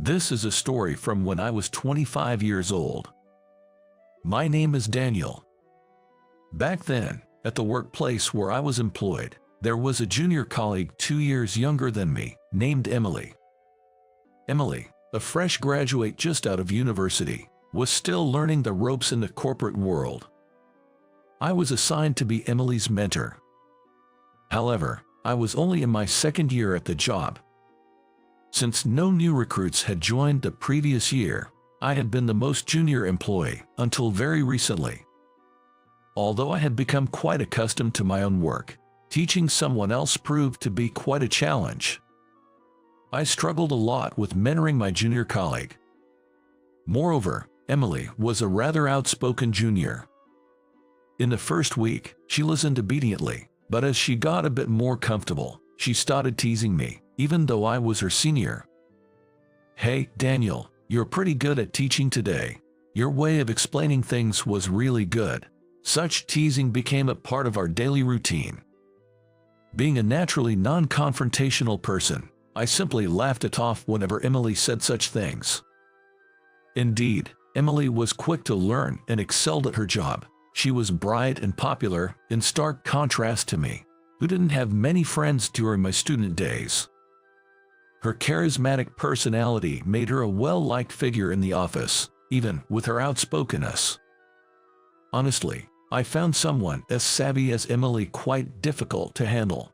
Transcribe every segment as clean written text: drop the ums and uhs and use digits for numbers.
This is a story from when I was 25 years old. My name is Daniel. Back then, at the workplace where I was employed, there was a junior colleague 2 years younger than me, named Emily. Emily, a fresh graduate just out of university, was still learning the ropes in the corporate world. I was assigned to be Emily's mentor. However, I was only in my second year at the job. Since no new recruits had joined the previous year, I had been the most junior employee until very recently. Although I had become quite accustomed to my own work, teaching someone else proved to be quite a challenge. I struggled a lot with mentoring my junior colleague. Moreover, Emily was a rather outspoken junior. In the first week, she listened obediently, but as she got a bit more comfortable, she started teasing me, even though I was her senior. "Hey, Daniel, you're pretty good at teaching today. Your way of explaining things was really good." Such teasing became a part of our daily routine. Being a naturally non-confrontational person, I simply laughed it off whenever Emily said such things. Indeed, Emily was quick to learn and excelled at her job. She was bright and popular, in stark contrast to me, who didn't have many friends during my student days. Her charismatic personality made her a well-liked figure in the office, even with her outspokenness. Honestly, I found someone as savvy as Emily quite difficult to handle.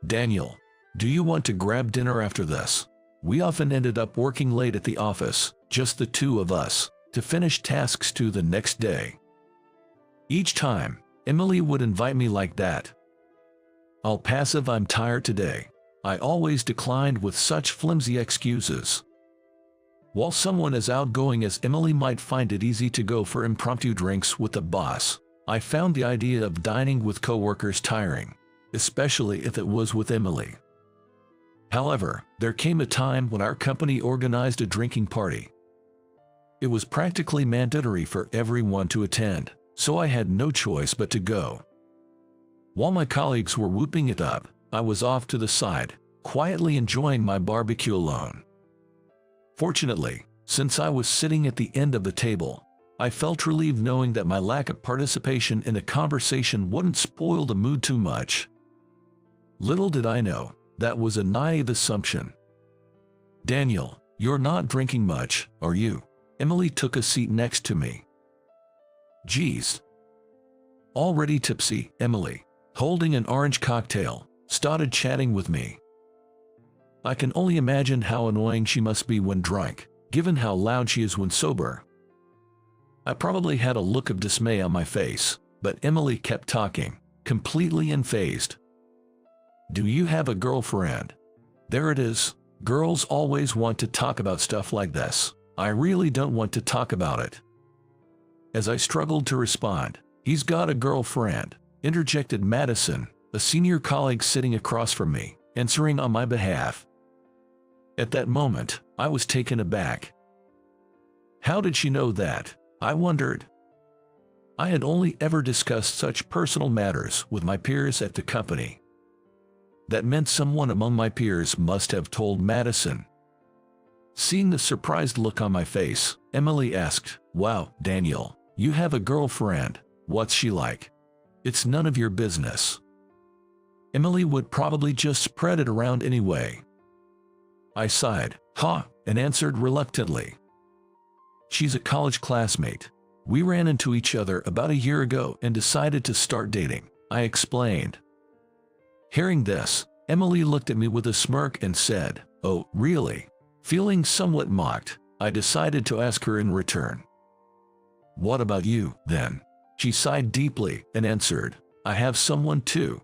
"Daniel, do you want to grab dinner after this?" We often ended up working late at the office, just the two of us, to finish tasks to the next day. Each time, Emily would invite me like that. "I'll pass if I'm tired today." I always declined with such flimsy excuses. While someone as outgoing as Emily might find it easy to go for impromptu drinks with the boss, I found the idea of dining with coworkers tiring, especially if it was with Emily. However, there came a time when our company organized a drinking party. It was practically mandatory for everyone to attend, so I had no choice but to go. While my colleagues were whooping it up, I was off to the side, quietly enjoying my barbecue alone. Fortunately, since I was sitting at the end of the table, I felt relieved knowing that my lack of participation in a conversation wouldn't spoil the mood too much. Little did I know, that was a naive assumption. "Daniel, you're not drinking much, are you?" Emily took a seat next to me. "Geez." Already tipsy, Emily, holding an orange cocktail, started chatting with me. I can only imagine how annoying she must be when drunk, given how loud she is when sober. I probably had a look of dismay on my face, but Emily kept talking, completely unfazed. "Do you have a girlfriend?" There it is. Girls always want to talk about stuff like this. I really don't want to talk about it. As I struggled to respond, "He's got a girlfriend," interjected Madison, a senior colleague sitting across from me, answering on my behalf. At that moment, I was taken aback. How did she know that? I wondered. I had only ever discussed such personal matters with my peers at the company. That meant someone among my peers must have told Madison. Seeing the surprised look on my face, Emily asked, "Wow, Daniel, you have a girlfriend. What's she like?" "It's none of your business." Emily would probably just spread it around anyway. I sighed, and answered reluctantly. "She's a college classmate. We ran into each other about a year ago and decided to start dating," I explained. Hearing this, Emily looked at me with a smirk and said, "Oh, really?" Feeling somewhat mocked, I decided to ask her in return. "What about you, then?" She sighed deeply and answered, "I have someone too."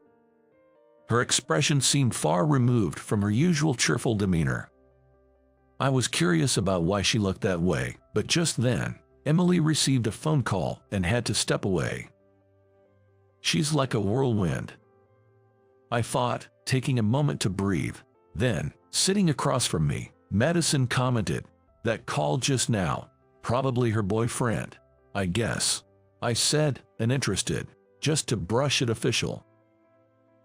Her expression seemed far removed from her usual cheerful demeanor. I was curious about why she looked that way, but just then, Emily received a phone call and had to step away. "She's like a whirlwind," I thought, taking a moment to breathe. Then, sitting across from me, Madison commented, "That call just now, probably her boyfriend, I guess," I said, uninterested, just to brush it official.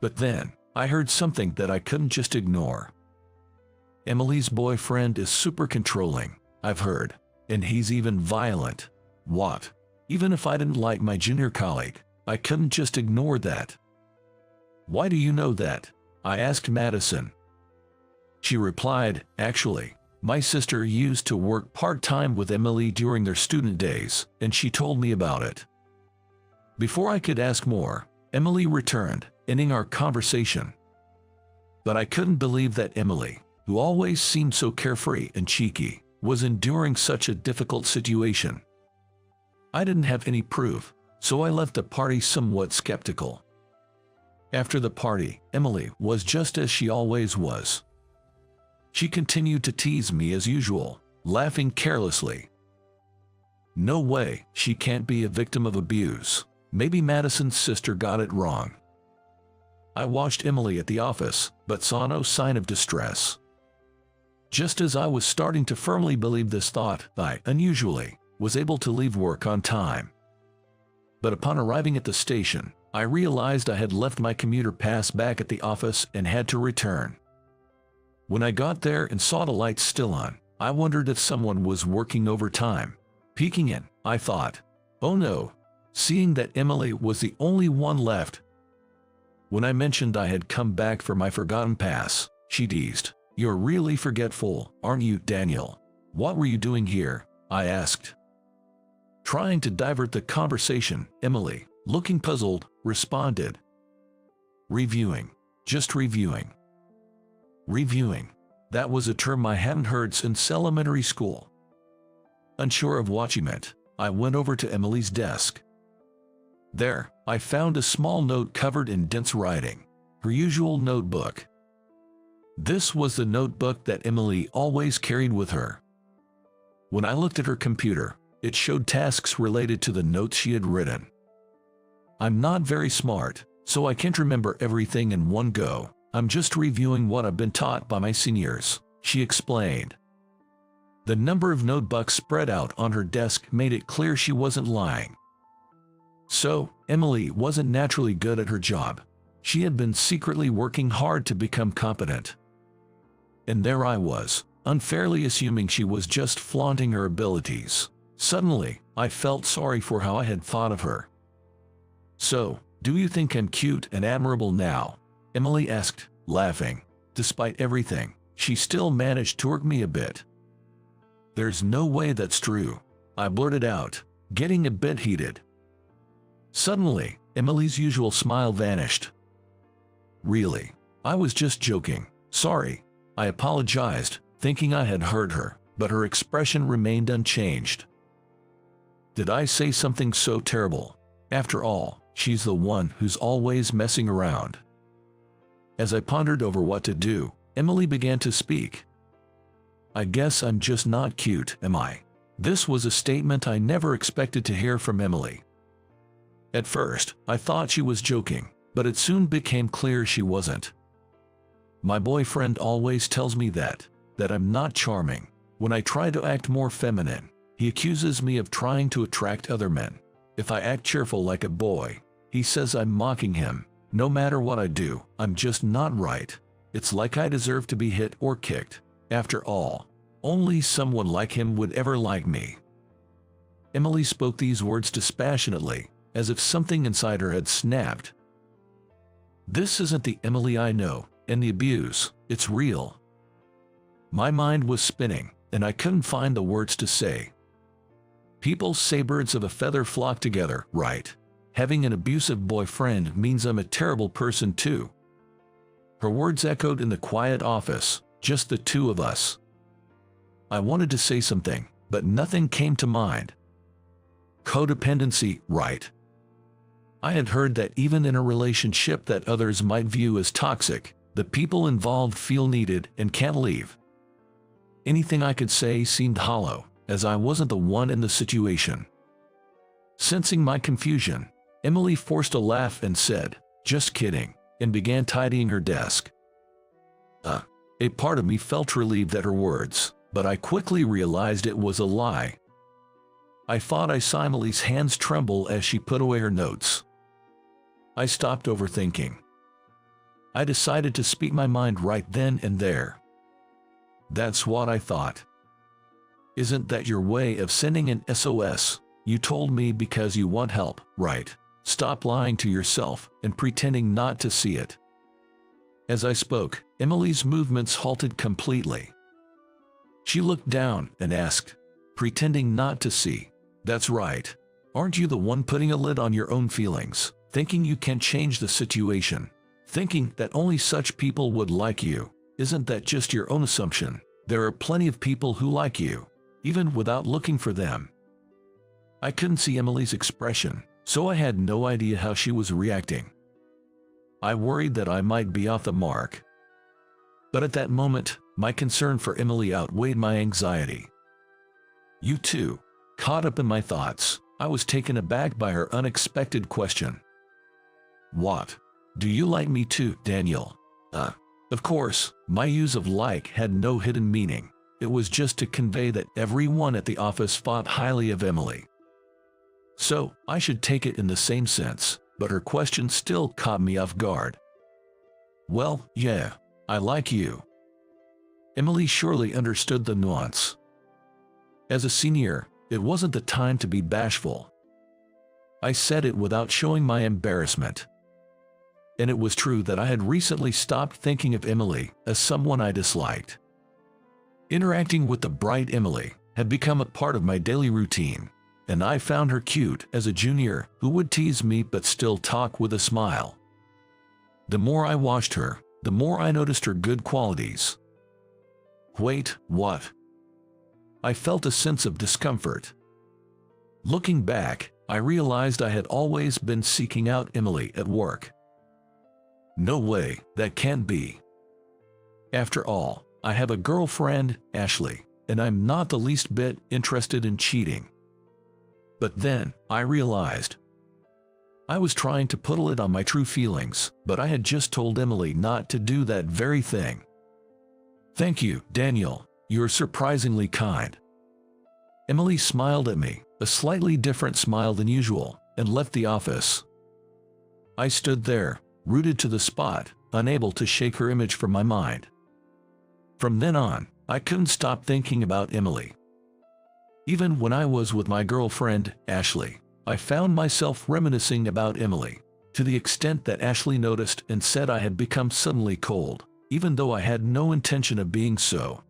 But then, I heard something that I couldn't just ignore. Emily's boyfriend is super controlling, I've heard, and he's even violent. What? Even if I didn't like my junior colleague, I couldn't just ignore that. Why do you know that? I asked Madison. She replied, actually, my sister used to work part-time with Emily during their student days, and she told me about it. Before I could ask more, Emily returned, ending our conversation. But I couldn't believe that Emily, who always seemed so carefree and cheeky, was enduring such a difficult situation. I didn't have any proof, so I left the party somewhat skeptical. After the party, Emily was just as she always was. She continued to tease me as usual, laughing carelessly. No way, she can't be a victim of abuse. Maybe Madison's sister got it wrong. I watched Emily at the office, but saw no sign of distress. Just as I was starting to firmly believe this thought, I, unusually, was able to leave work on time. But upon arriving at the station, I realized I had left my commuter pass back at the office and had to return. When I got there and saw the lights still on, I wondered if someone was working overtime. Peeking in, I thought, oh no, seeing that Emily was the only one left. When I mentioned I had come back for my forgotten pass, she teased, "You're really forgetful, aren't you, Daniel? What were you doing here?" I asked. Trying to divert the conversation, Emily, looking puzzled, responded, "Reviewing. Just reviewing." Reviewing. That was a term I hadn't heard since elementary school. Unsure of what she meant, I went over to Emily's desk. There, I found a small note covered in dense writing, her usual notebook. This was the notebook that Emily always carried with her. When I looked at her computer, it showed tasks related to the notes she had written. I'm not very smart, so I can't remember everything in one go. I'm just reviewing what I've been taught by my seniors, she explained. The number of notebooks spread out on her desk made it clear she wasn't lying. So, Emily wasn't naturally good at her job. She had been secretly working hard to become competent. And there I was, unfairly assuming she was just flaunting her abilities. Suddenly, I felt sorry for how I had thought of her. "So, do you think I'm cute and admirable now?" Emily asked, laughing. Despite everything, she still managed to irk me a bit. "There's no way that's true," I blurted out, getting a bit heated. Suddenly, Emily's usual smile vanished. "Really? I was just joking. Sorry," I apologized, thinking I had hurt her, but her expression remained unchanged. Did I say something so terrible? After all, she's the one who's always messing around. As I pondered over what to do, Emily began to speak. "I guess I'm just not cute, am I?" This was a statement I never expected to hear from Emily. At first, I thought she was joking, but it soon became clear she wasn't. My boyfriend always tells me that I'm not charming. When I try to act more feminine, he accuses me of trying to attract other men. If I act cheerful like a boy, he says I'm mocking him. No matter what I do, I'm just not right. It's like I deserve to be hit or kicked. After all, only someone like him would ever like me. Emily spoke these words dispassionately, as if something inside her had snapped. This isn't the Emily I know, and the abuse, it's real. My mind was spinning, and I couldn't find the words to say. People say birds of a feather flock together, right? Having an abusive boyfriend means I'm a terrible person too. Her words echoed in the quiet office, just the two of us. I wanted to say something, but nothing came to mind. Codependency, right? I had heard that even in a relationship that others might view as toxic, the people involved feel needed and can't leave. Anything I could say seemed hollow, as I wasn't the one in the situation. Sensing my confusion, Emily forced a laugh and said, "Just kidding," and began tidying her desk. A part of me felt relieved at her words, but I quickly realized it was a lie. I thought I saw Emily's hands tremble as she put away her notes. I stopped overthinking. I decided to speak my mind right then and there. That's what I thought. Isn't that your way of sending an SOS? You told me because you want help, right? Stop lying to yourself and pretending not to see it. As I spoke, Emily's movements halted completely. She looked down and asked, pretending not to see. That's right. Aren't you the one putting a lid on your own feelings, thinking you can change the situation, thinking that only such people would like you? Isn't that just your own assumption? There are plenty of people who like you, even without looking for them. I couldn't see Emily's expression, so I had no idea how she was reacting. I worried that I might be off the mark. But at that moment, my concern for Emily outweighed my anxiety. You too. Caught up in my thoughts, I was taken aback by her unexpected question. What? Do you like me too, Daniel? Of course, my use of like had no hidden meaning. It was just to convey that everyone at the office thought highly of Emily. So, I should take it in the same sense, but her question still caught me off guard. Well, yeah, I like you. Emily surely understood the nuance. As a senior, it wasn't the time to be bashful. I said it without showing my embarrassment. And it was true that I had recently stopped thinking of Emily as someone I disliked. Interacting with the bright Emily had become a part of my daily routine, and I found her cute as a junior who would tease me but still talk with a smile. The more I watched her, the more I noticed her good qualities. Wait, what? I felt a sense of discomfort. Looking back, I realized I had always been seeking out Emily at work. No way, that can't be. After all, I have a girlfriend, Ashley, and I'm not the least bit interested in cheating. But then, I realized. I was trying to put a lid on my true feelings, but I had just told Emily not to do that very thing. Thank you, Daniel. You're surprisingly kind. Emily smiled at me, a slightly different smile than usual, and left the office. I stood there, rooted to the spot, unable to shake her image from my mind. From then on, I couldn't stop thinking about Emily. Even when I was with my girlfriend, Ashley, I found myself reminiscing about Emily, to the extent that Ashley noticed and said I had become suddenly cold, even though I had no intention of being so.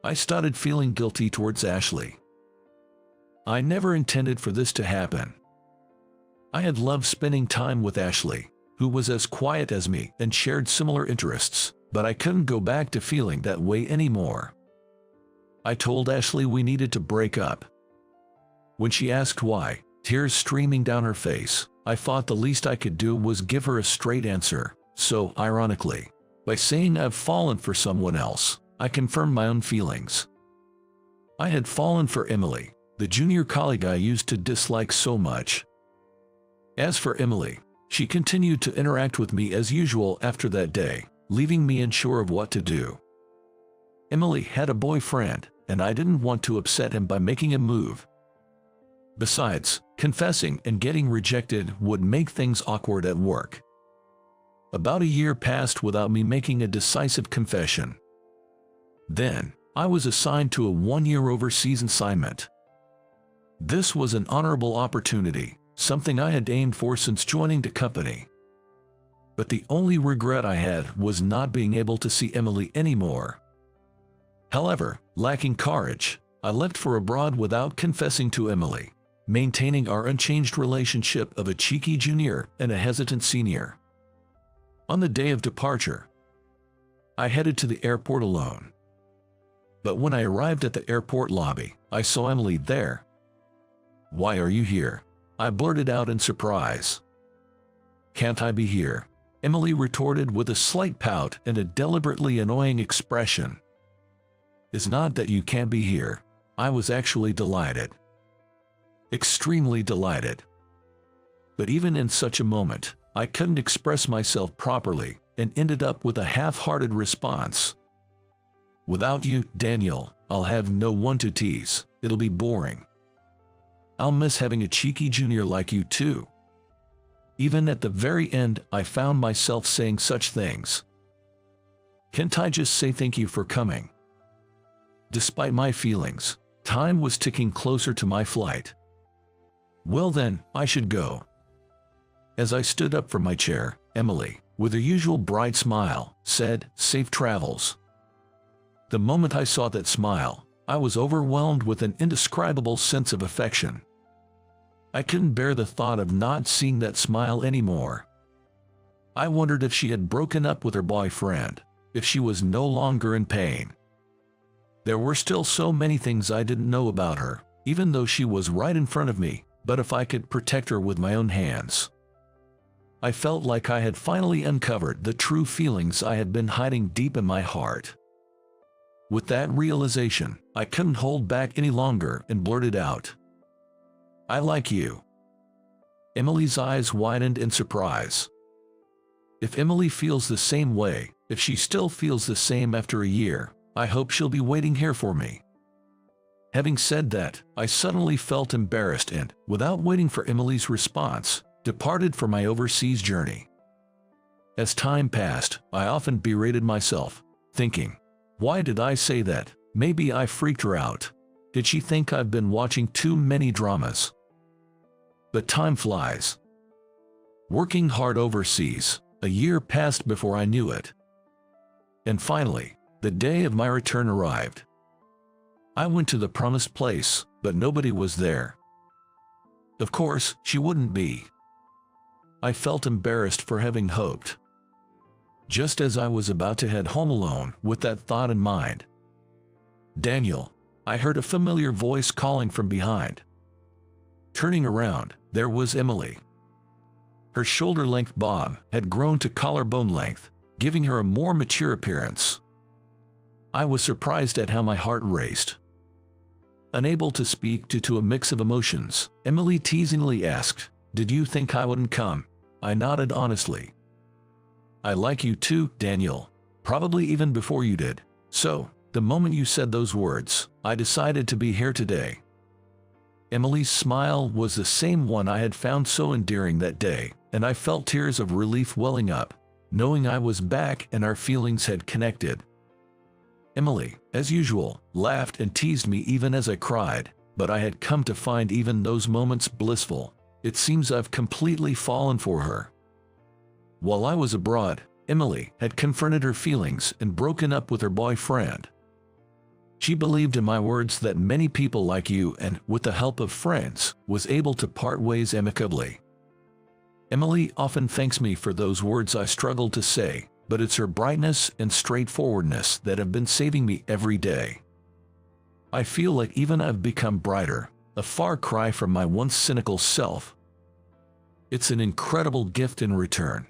I started feeling guilty towards Ashley. I never intended for this to happen. I had loved spending time with Ashley, who was as quiet as me and shared similar interests, but I couldn't go back to feeling that way anymore. I told Ashley we needed to break up. When she asked why, tears streaming down her face, I thought the least I could do was give her a straight answer, so, ironically, by saying I've fallen for someone else, I confirmed my own feelings. I had fallen for Emily, the junior colleague I used to dislike so much. As for Emily, she continued to interact with me as usual after that day, leaving me unsure of what to do. Emily had a boyfriend, and I didn't want to upset him by making a move. Besides, confessing and getting rejected would make things awkward at work. About a year passed without me making a decisive confession. Then, I was assigned to a one-year overseas assignment. This was an honorable opportunity, something I had aimed for since joining the company. But the only regret I had was not being able to see Emily anymore. However, lacking courage, I left for abroad without confessing to Emily, maintaining our unchanged relationship of a cheeky junior and a hesitant senior. On the day of departure, I headed to the airport alone. But when I arrived at the airport lobby, I saw Emily there. "Why are you here?" I blurted out in surprise. "Can't I be here?" Emily retorted with a slight pout and a deliberately annoying expression. "It's not that you can't be here." I was actually delighted. Extremely delighted. But even in such a moment, I couldn't express myself properly and ended up with a half-hearted response. "Without you, Daniel, I'll have no one to tease. It'll be boring. I'll miss having a cheeky junior like you too." Even at the very end, I found myself saying such things. "Can't I just say thank you for coming?" Despite my feelings, time was ticking closer to my flight. Well then, I should go. As I stood up from my chair, Emily, with her usual bright smile, said, "Safe travels." The moment I saw that smile, I was overwhelmed with an indescribable sense of affection. I couldn't bear the thought of not seeing that smile anymore. I wondered if she had broken up with her boyfriend, if she was no longer in pain. There were still so many things I didn't know about her, even though she was right in front of me, but if I could protect her with my own hands. I felt like I had finally uncovered the true feelings I had been hiding deep in my heart. With that realization, I couldn't hold back any longer and blurted out, "I like you." Emily's eyes widened in surprise. If Emily feels the same way, if she still feels the same after a year, I hope she'll be waiting here for me. Having said that, I suddenly felt embarrassed and, without waiting for Emily's response, departed for my overseas journey. As time passed, I often berated myself, thinking, why did I say that? Maybe I freaked her out. Did she think I've been watching too many dramas? But time flies. Working hard overseas, a year passed before I knew it. And finally, the day of my return arrived. I went to the promised place, but nobody was there. Of course, she wouldn't be. I felt embarrassed for having hoped. Just as I was about to head home alone with that thought in mind, "Daniel," I heard a familiar voice calling from behind. Turning around, there was Emily. Her shoulder-length bob had grown to collarbone length, giving her a more mature appearance. I was surprised at how my heart raced. Unable to speak due to a mix of emotions, Emily teasingly asked, "Did you think I wouldn't come?" I nodded honestly. "I like you too, Daniel. Probably even before you did. So, the moment you said those words, I decided to be here today." Emily's smile was the same one I had found so endearing that day, and I felt tears of relief welling up, knowing I was back and our feelings had connected. Emily, as usual, laughed and teased me even as I cried, but I had come to find even those moments blissful. It seems I've completely fallen for her. While I was abroad, Emily had confronted her feelings and broken up with her boyfriend. She believed in my words that many people like you and, with the help of friends, was able to part ways amicably. Emily often thanks me for those words I struggled to say, but it's her brightness and straightforwardness that have been saving me every day. I feel like even I've become brighter, a far cry from my once cynical self. It's an incredible gift in return.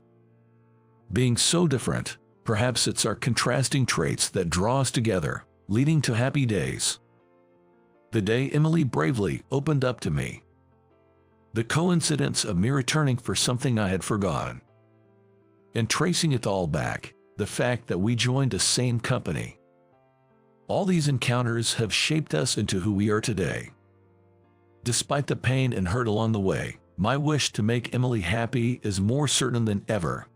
Being so different, perhaps it's our contrasting traits that draw us together, leading to happy days. The day Emily bravely opened up to me. The coincidence of me returning for something I had forgotten. And tracing it all back, the fact that we joined the same company. All these encounters have shaped us into who we are today. Despite the pain and hurt along the way, my wish to make Emily happy is more certain than ever.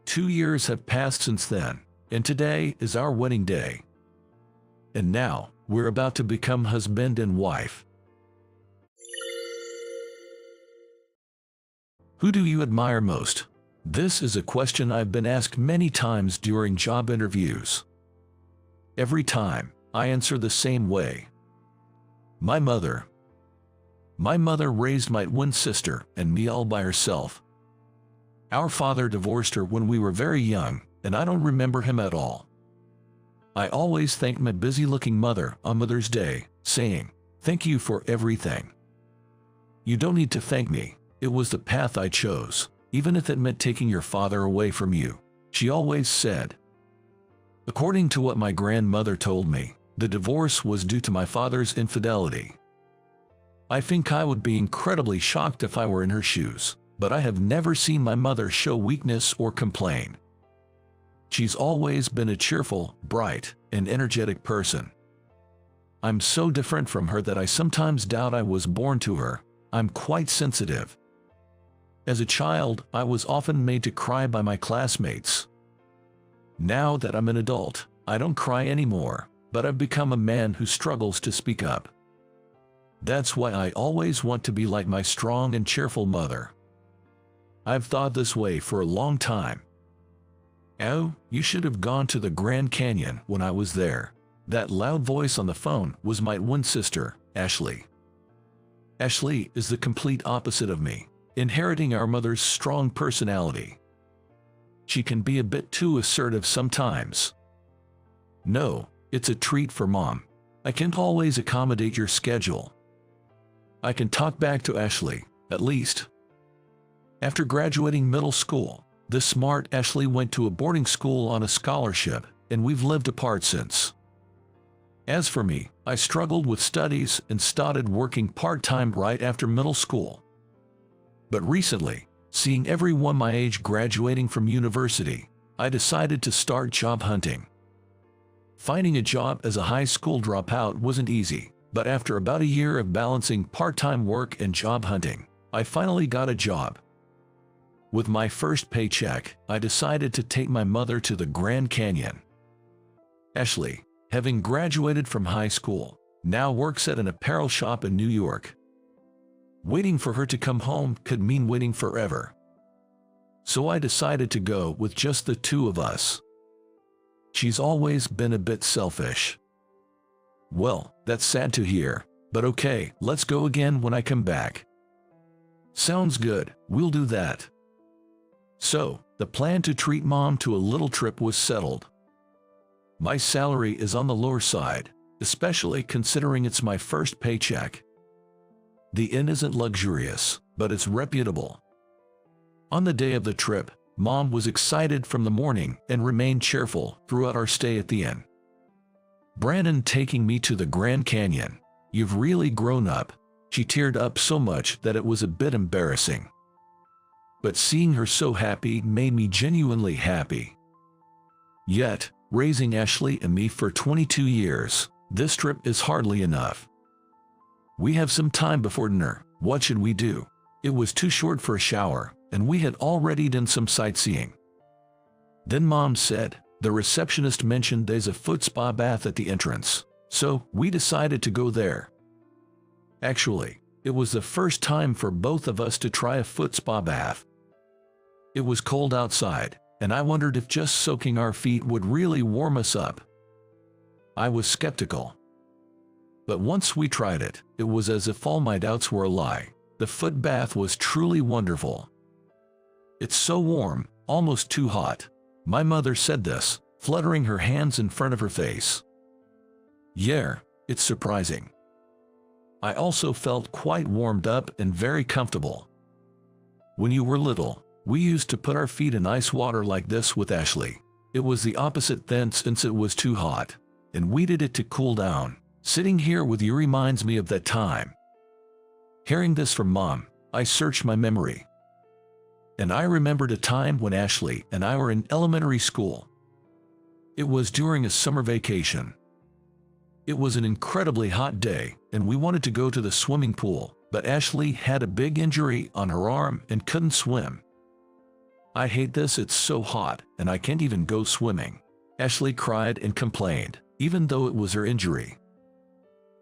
2 years have passed since then, and today is our wedding day. And now, we're about to become husband and wife. Who do you admire most? This is a question I've been asked many times during job interviews. Every time, I answer the same way. My mother. My mother raised my twin sister and me all by herself. Our father divorced her when we were very young, and I don't remember him at all. I always thank my busy-looking mother on Mother's Day, saying, "Thank you for everything. You don't need to thank me. It was the path I chose, even if it meant taking your father away from you," she always said. According to what my grandmother told me, the divorce was due to my father's infidelity. I think I would be incredibly shocked if I were in her shoes, but I have never seen my mother show weakness or complain. She's always been a cheerful, bright, and energetic person. I'm so different from her that I sometimes doubt I was born to her. I'm quite sensitive. As a child, I was often made to cry by my classmates. Now that I'm an adult, I don't cry anymore, but I've become a man who struggles to speak up. That's why I always want to be like my strong and cheerful mother. I've thought this way for a long time. Oh, you should have gone to the Grand Canyon when I was there. That loud voice on the phone was my twin sister, Ashley. Ashley is the complete opposite of me, inheriting our mother's strong personality. She can be a bit too assertive sometimes. No, it's a treat for Mom. I can't always accommodate your schedule. I can talk back to Ashley, at least. After graduating middle school, the smart Ashley went to a boarding school on a scholarship, and we've lived apart since. As for me, I struggled with studies and started working part-time right after middle school. But recently, seeing everyone my age graduating from university, I decided to start job hunting. Finding a job as a high school dropout wasn't easy, but after about a year of balancing part-time work and job hunting, I finally got a job. With my first paycheck, I decided to take my mother to the Grand Canyon. Ashley, having graduated from high school, now works at an apparel shop in New York. Waiting for her to come home could mean waiting forever. So I decided to go with just the two of us. She's always been a bit selfish. Well, that's sad to hear, but okay, let's go again when I come back. Sounds good, we'll do that. So, the plan to treat Mom to a little trip was settled. My salary is on the lower side, especially considering it's my first paycheck. The inn isn't luxurious, but it's reputable. On the day of the trip, Mom was excited from the morning and remained cheerful throughout our stay at the inn. "Brandon taking me to the Grand Canyon. You've really grown up." She teared up so much that it was a bit embarrassing. But seeing her so happy made me genuinely happy. Yet, raising Ashley and me for 22 years, this trip is hardly enough. We have some time before dinner. What should we do? It was too short for a shower, and we had already done some sightseeing. Then Mom said, the receptionist mentioned there's a foot spa bath at the entrance, so we decided to go there. Actually, it was the first time for both of us to try a foot spa bath. It was cold outside, and I wondered if just soaking our feet would really warm us up. I was skeptical. But once we tried it, it was as if all my doubts were a lie. The foot bath was truly wonderful. "It's so warm, almost too hot." My mother said this, fluttering her hands in front of her face. Yeah, it's surprising. I also felt quite warmed up and very comfortable. When you were little, we used to put our feet in ice water like this with Ashley. It was the opposite then since it was too hot, and we did it to cool down. Sitting here with you reminds me of that time. Hearing this from Mom, I searched my memory. And I remembered a time when Ashley and I were in elementary school. It was during a summer vacation. It was an incredibly hot day, and we wanted to go to the swimming pool, but Ashley had a big injury on her arm and couldn't swim. "I hate this, it's so hot, and I can't even go swimming." Ashley cried and complained, even though it was her injury.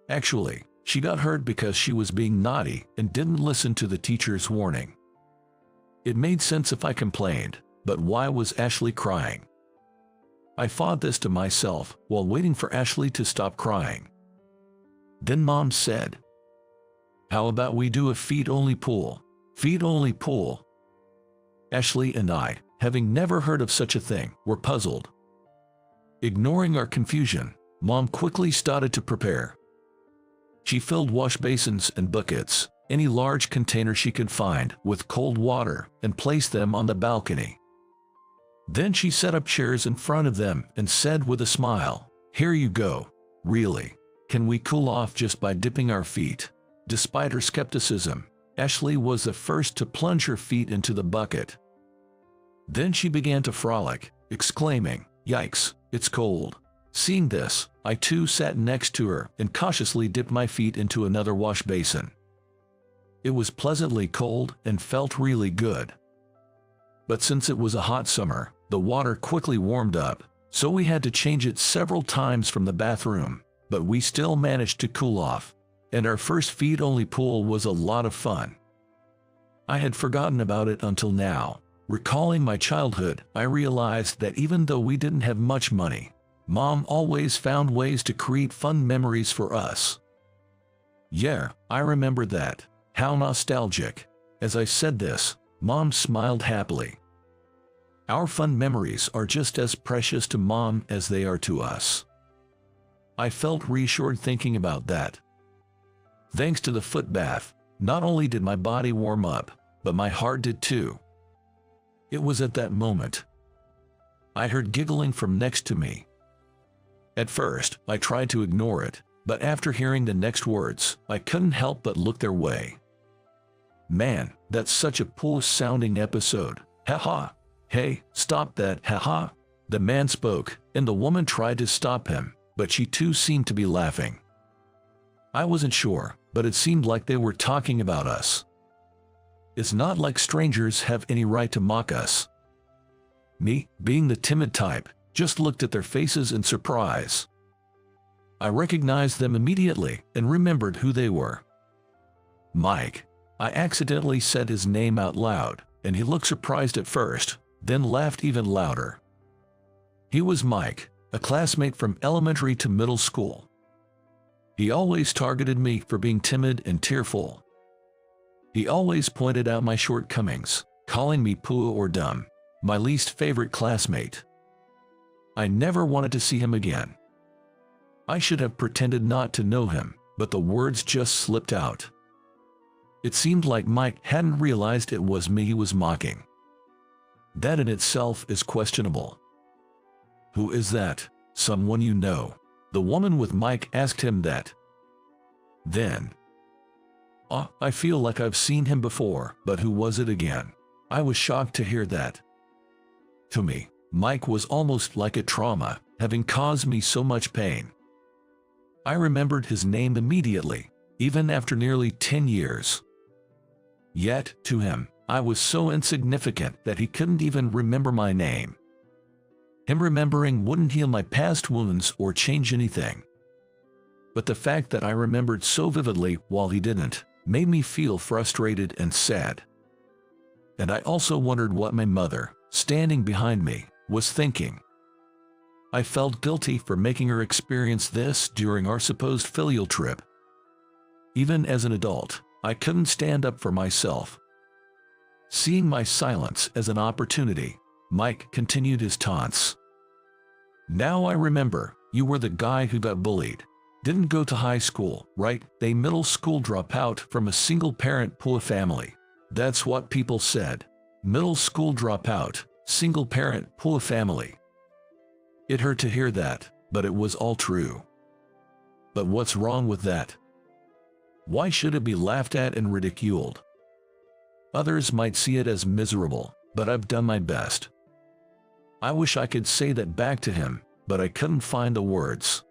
Actually, she got hurt because she was being naughty and didn't listen to the teacher's warning. It made sense if I complained, but why was Ashley crying? I thought this to myself while waiting for Ashley to stop crying. Then Mom said, "How about we do a feet-only pool?" Feet-only pool? Ashley and I, having never heard of such a thing, were puzzled. Ignoring our confusion, Mom quickly started to prepare. She filled wash basins and buckets, any large container she could find, with cold water and placed them on the balcony. Then she set up chairs in front of them and said with a smile, "Here you go. Really? Can we cool off just by dipping our feet?" Despite her skepticism, Ashley was the first to plunge her feet into the bucket. Then she began to frolic, exclaiming, "Yikes, it's cold." Seeing this, I too sat next to her and cautiously dipped my feet into another wash basin. It was pleasantly cold and felt really good. But since it was a hot summer, the water quickly warmed up, so we had to change it several times from the bathroom, but we still managed to cool off, and our first feet-only pool was a lot of fun. I had forgotten about it until now. Recalling my childhood, I realized that even though we didn't have much money, Mom always found ways to create fun memories for us. Yeah, I remember that. How nostalgic. As I said this, Mom smiled happily. Our fun memories are just as precious to Mom as they are to us. I felt reassured thinking about that. Thanks to the foot bath, not only did my body warm up, but my heart did too. It was at that moment I heard giggling from next to me. At first, I tried to ignore it, but after hearing the next words, I couldn't help but look their way. Man, that's such a poor-sounding episode. Haha. Hey, stop that, haha. The man spoke, and the woman tried to stop him, but she too seemed to be laughing. I wasn't sure, but it seemed like they were talking about us. It's not like strangers have any right to mock us. Me, being the timid type, just looked at their faces in surprise. I recognized them immediately and remembered who they were. Mike. I accidentally said his name out loud, and he looked surprised at first, then laughed even louder. He was Mike, a classmate from elementary to middle school. He always targeted me for being timid and tearful. He always pointed out my shortcomings, calling me poor or dumb, my least favorite classmate. I never wanted to see him again. I should have pretended not to know him, but the words just slipped out. It seemed like Mike hadn't realized it was me he was mocking. That in itself is questionable. Who is that? Someone you know? The woman with Mike asked him that. Then, I feel like I've seen him before, but who was it again? I was shocked to hear that. To me, Mike was almost like a trauma, having caused me so much pain. I remembered his name immediately, even after nearly 10 years. Yet, to him, I was so insignificant that he couldn't even remember my name. Him remembering wouldn't heal my past wounds or change anything. But the fact that I remembered so vividly while he didn't, made me feel frustrated and sad. And I also wondered what my mother, standing behind me, was thinking. I felt guilty for making her experience this during our supposed filial trip. Even as an adult, I couldn't stand up for myself. Seeing my silence as an opportunity, Mike continued his taunts. Now I remember, you were the guy who got bullied. Didn't go to high school, right? A middle school dropout from a single-parent poor family. That's what people said. Middle school dropout, single-parent poor family. It hurt to hear that, but it was all true. But what's wrong with that? Why should it be laughed at and ridiculed? Others might see it as miserable, but I've done my best. I wish I could say that back to him, but I couldn't find the words.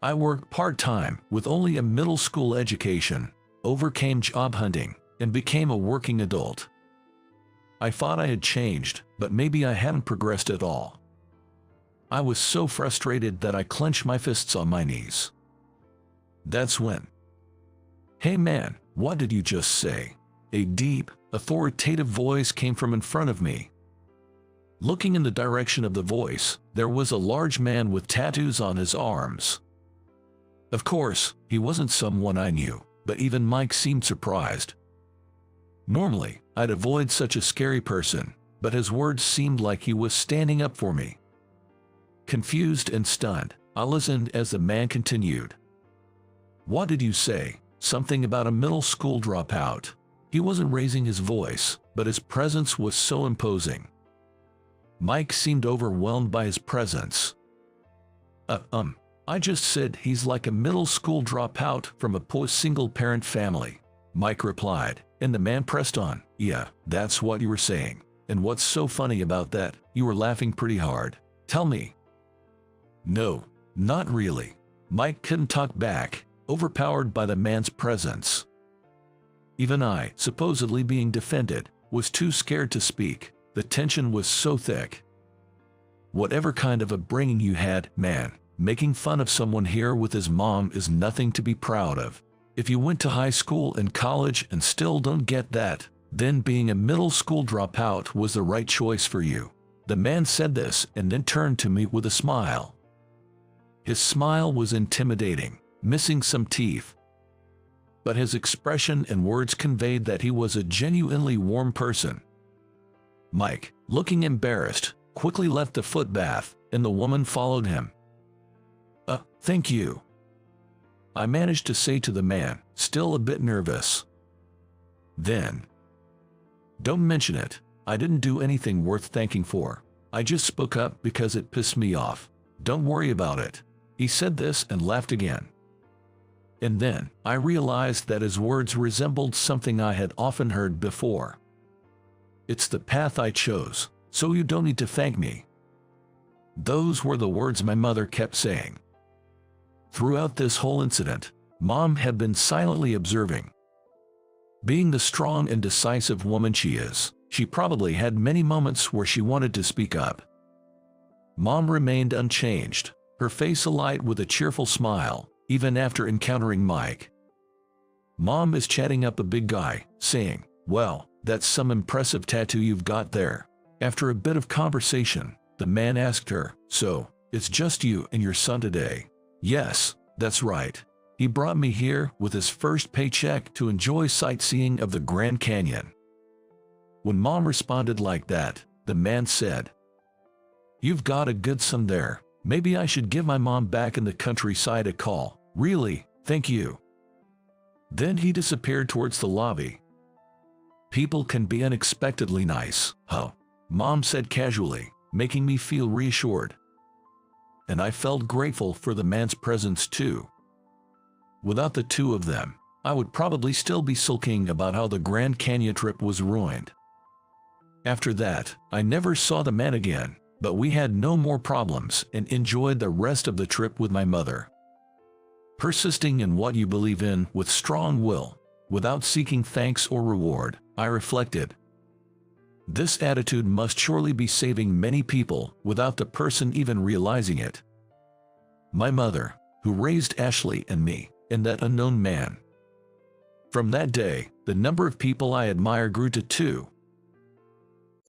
I worked part-time with only a middle school education, overcame job hunting, and became a working adult. I thought I had changed, but maybe I hadn't progressed at all. I was so frustrated that I clenched my fists on my knees. That's when. Hey man, what did you just say? A deep, authoritative voice came from in front of me. Looking in the direction of the voice, there was a large man with tattoos on his arms. Of course, he wasn't someone I knew, but even Mike seemed surprised. Normally, I'd avoid such a scary person, but his words seemed like he was standing up for me. Confused and stunned, I listened as the man continued. What did you say? Something about a middle school dropout. He wasn't raising his voice, but his presence was so imposing. Mike seemed overwhelmed by his presence. I just said he's like a middle school dropout from a poor single-parent family, Mike replied, and the man pressed on. Yeah, that's what you were saying. And what's so funny about that? You were laughing pretty hard. Tell me. No, not really. Mike couldn't talk back, overpowered by the man's presence. Even I, supposedly being defended, was too scared to speak. The tension was so thick. Whatever kind of upbringing you had, man, making fun of someone here with his mom is nothing to be proud of. If you went to high school and college and still don't get that, then being a middle school dropout was the right choice for you." The man said this and then turned to me with a smile. His smile was intimidating, missing some teeth. But his expression and words conveyed that he was a genuinely warm person. Mike, looking embarrassed, quickly left the footbath, and the woman followed him. Thank you," I managed to say to the man, still a bit nervous. Then, "Don't mention it. I didn't do anything worth thanking for. I just spoke up because it pissed me off. Don't worry about it." He said this and laughed again. And then, I realized that his words resembled something I had often heard before. "It's the path I chose, so you don't need to thank me." Those were the words my mother kept saying. Throughout this whole incident, Mom had been silently observing. Being the strong and decisive woman she is, she probably had many moments where she wanted to speak up. Mom remained unchanged, her face alight with a cheerful smile, even after encountering Mike. Mom is chatting up a big guy, saying, "Well, that's some impressive tattoo you've got there." After a bit of conversation, the man asked her, "So, it's just you and your son today?" "Yes, that's right. He brought me here with his first paycheck to enjoy sightseeing of the Grand Canyon." When Mom responded like that, the man said, "You've got a good son there. Maybe I should give my mom back in the countryside a call. Really, thank you." Then he disappeared towards the lobby. "People can be unexpectedly nice, huh?" Mom said casually, making me feel reassured. And I felt grateful for the man's presence too. Without the two of them, I would probably still be sulking about how the Grand Canyon trip was ruined. After that, I never saw the man again, but we had no more problems and enjoyed the rest of the trip with my mother. Persisting in what you believe in with strong will, without seeking thanks or reward, I reflected. This attitude must surely be saving many people without the person even realizing it. My mother, who raised Ashley and me, and that unknown man. From that day, the number of people I admire grew to 2,